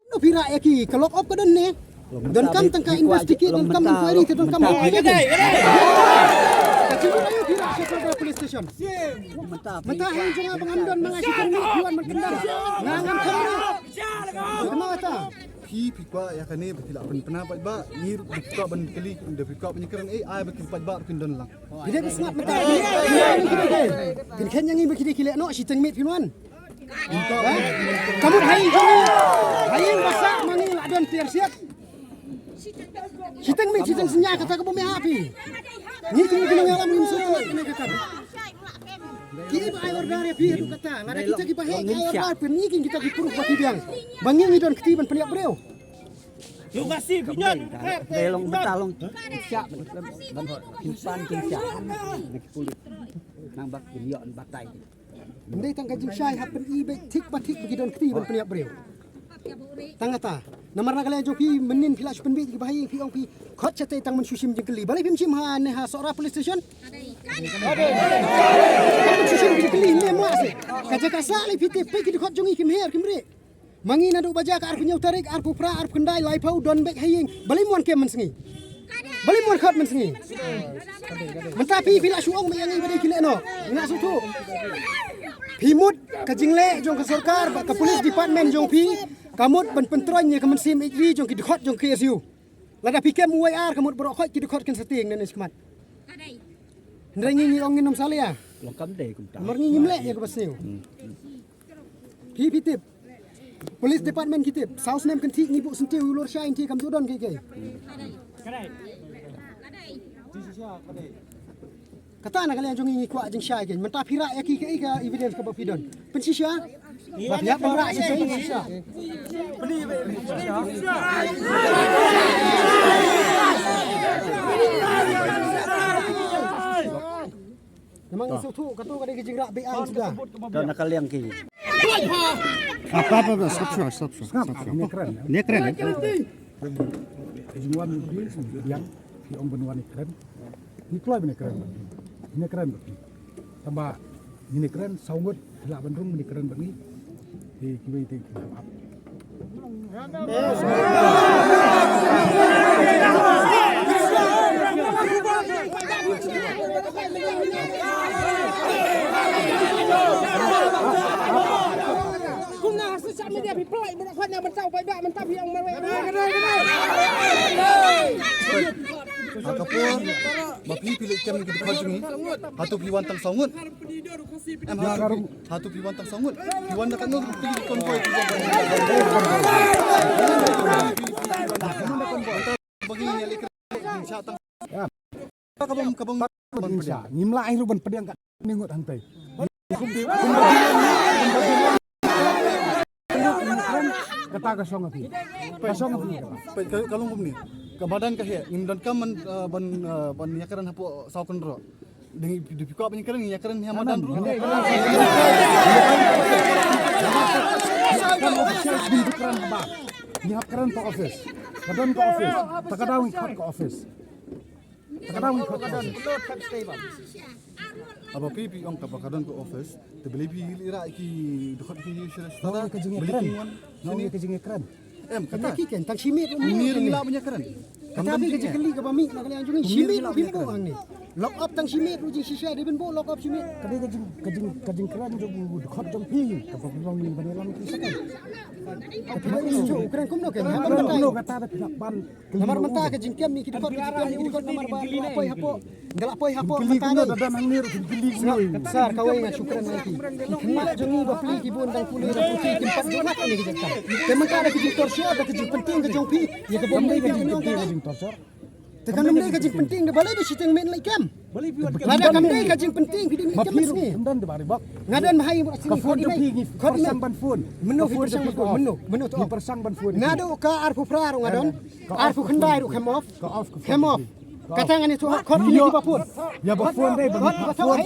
no pira eki kalok op kadan ne don kam tangka investigate don kam inquiry te don kam kacimut ayo pira Shepherd police station mata hang jonga bangandon mga sikarni kuan magkendang nangam kamera mata Pi pikwa ya kane betila pendapat ba ni pikwa ban kali de pikwa penyekeran ai bekipat ba kindon lang. Tidak bisngat mata. Kan yang ini begini kile no si tengmit pinwan. Kamu hai masak mangi ladon tiar siap. Si tengmit si teng senya kata kamu mehapi. Ni kini ngalam lim surat ini kata. Kini ba order ya pi itu kata. Nada kita ki bahe order penyikin kita ki puruk bati biang. Bangin idon ketiban peniak breu. Terima kasih pinyon. Belong betalong siap ban kimpan siap kulit nang bak bilion batai. Bendai tang kajing syai hapen ibe tik batik begidon ketiban peniak breu. Tangata namar nakale joki menin pila supen bi ki bahe ki ong pi khot chate tang men susim jengkeli. Balai pim sim ha ne ha sora police station. Susim jengkeli ne mo ase. Kaja kasali piti pe ki khot jongi kim her kimre. Mangi nadu baja ka arpu nyau tarik arpu pra arpu kendai lai pau don bek haying balai muan ke mensengi balai muan khat mensengi mentapi pila suong yang ibade kile no ina sutu pimut ka jingle jong ka sarkar ka police department jong pi kamut ban pentroy nya ka mensim igri jong ki khot jong KSU lada pikem UIR kamut bro khot ki khot kan seting nan ismat ndai ngi ong nginom salia long kam de kum ta mar ngi ngimle ya ka basniu pi pitip Police department kita saus nem kan tik ngibu sentiu ulur syai ti kam jodon ke. Kata nak kalian jongi kuat jeng syai ke. Mentah pira ya ki ke evidence ke bapidon. Pensisya. Bapia pemrak si pensisya. Memang isu tu kata kada ke jengrak BI sudah. dan nakal yang ki Apa stop. Ni keren. Kejuan yang si Om Benua ni keren. Ni keluar ni keren. Ini keren. Tambah ini keren saungut gelak Bandung ni keren begini. Di kiwi ti. Media people berkhotnya bentau pada mentah yang merwe. Akapun bapi pilih kem ki khot jungi hatu piwan tang sangut hatu piwan tang sangut piwan nak ngok pilih konvoy bagi nyali sya tang kabung Insa ngimla ai ruban pedang kat ningut hantai. Kata kosong api. Kalau ni ke badan ka he ngim don kam ban yakaran hapo saukan ro dengan dipikau penyekaran yakaran hamadan ro ni hakaran ke office badan ke office takadawin kat ke office takadawin kat ke office apa pipi ong kapakadan ke office te beli pi ira ki dekat ki Nawa ka jing ekran. Nawa ka jing ekran. Kata Ki kan tang simit ni ring la penyekaran Kata ke jekeli ke bami nak kalian jungi simit bimbo hang ni. Lock up tang simit ujing sisa de benbo lock up simit. Kadi ka jing kran jog dekat jong pi ka pagong ni banelang ki sakai. Tapi itu ukuran kumno kan. Kuno kata ada pihak ban. Namar mentah ke jingkem ni kita dekat namar ba apoi hapo. Ngalak poi hapo Gili mentah kuno ni. dadan ang niro gili kuno. Besar kau ingat syukran nanti. Kena jungi bapli kibun dan pulih dan putih tempat jumat ni kita. Teman ada ke jingtor syah ada ke jing penting ke jong pi. Ya ke bom ni ke jing penting. Tekan ni ke jing penting de balai de siteng men lai kam. Bali piwat ka. Lada kam ni ke jing penting video ni kam ni. Kamdan de bari bak. Ngadan mahai Ka phone jong pi Kau persang ban phone. Menu persang ban phone. Menu tu. Persang ban phone. Ngado ka arfu praru ngadon. Arfu khendai ru kem off. Ka off. Kem off. Katangan itu khot ni di bapun. Ya ba phone dai ban phone.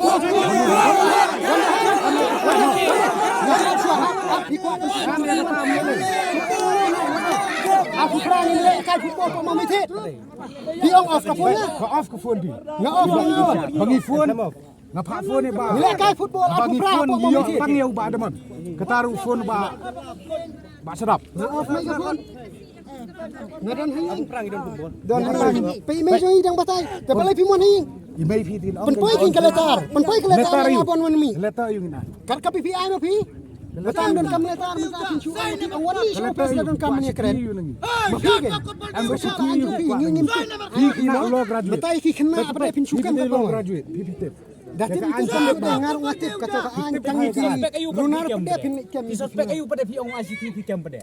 Aku perang ni lekat football kau mau mitit. Dia off ka phone. Ka off ka phone di. Nga off Bangi phone. Nga pak phone ni ba. lekat football aku Bangi perang phone kau mau yo mitit. pangyau ba daman. Kataru phone ba. Bak sedap. Maaf mikrofon. Ngadan haying. Don haying. Pi mejo hidang batai. Te balai pi mon haying. Imei fi tin. Pen poi kin kaletar. Pen poi kaletar abon wan mi. Letar yung ina. Kar ka pi ai ma pi. Batang don kam letar men ka pin chu ai ti awon ni so pes don kam ni keren. Ma pi ke. Am bo siki pi ngim tu. Hi kina lo graduate. Batai ki khna apa pin chu kan lo graduate. Pi tip. Dati itu kan dengar waktu kata an tangi ti. Lunar pede pin kem. Suspek ayu pada piong ICT pi kem pada.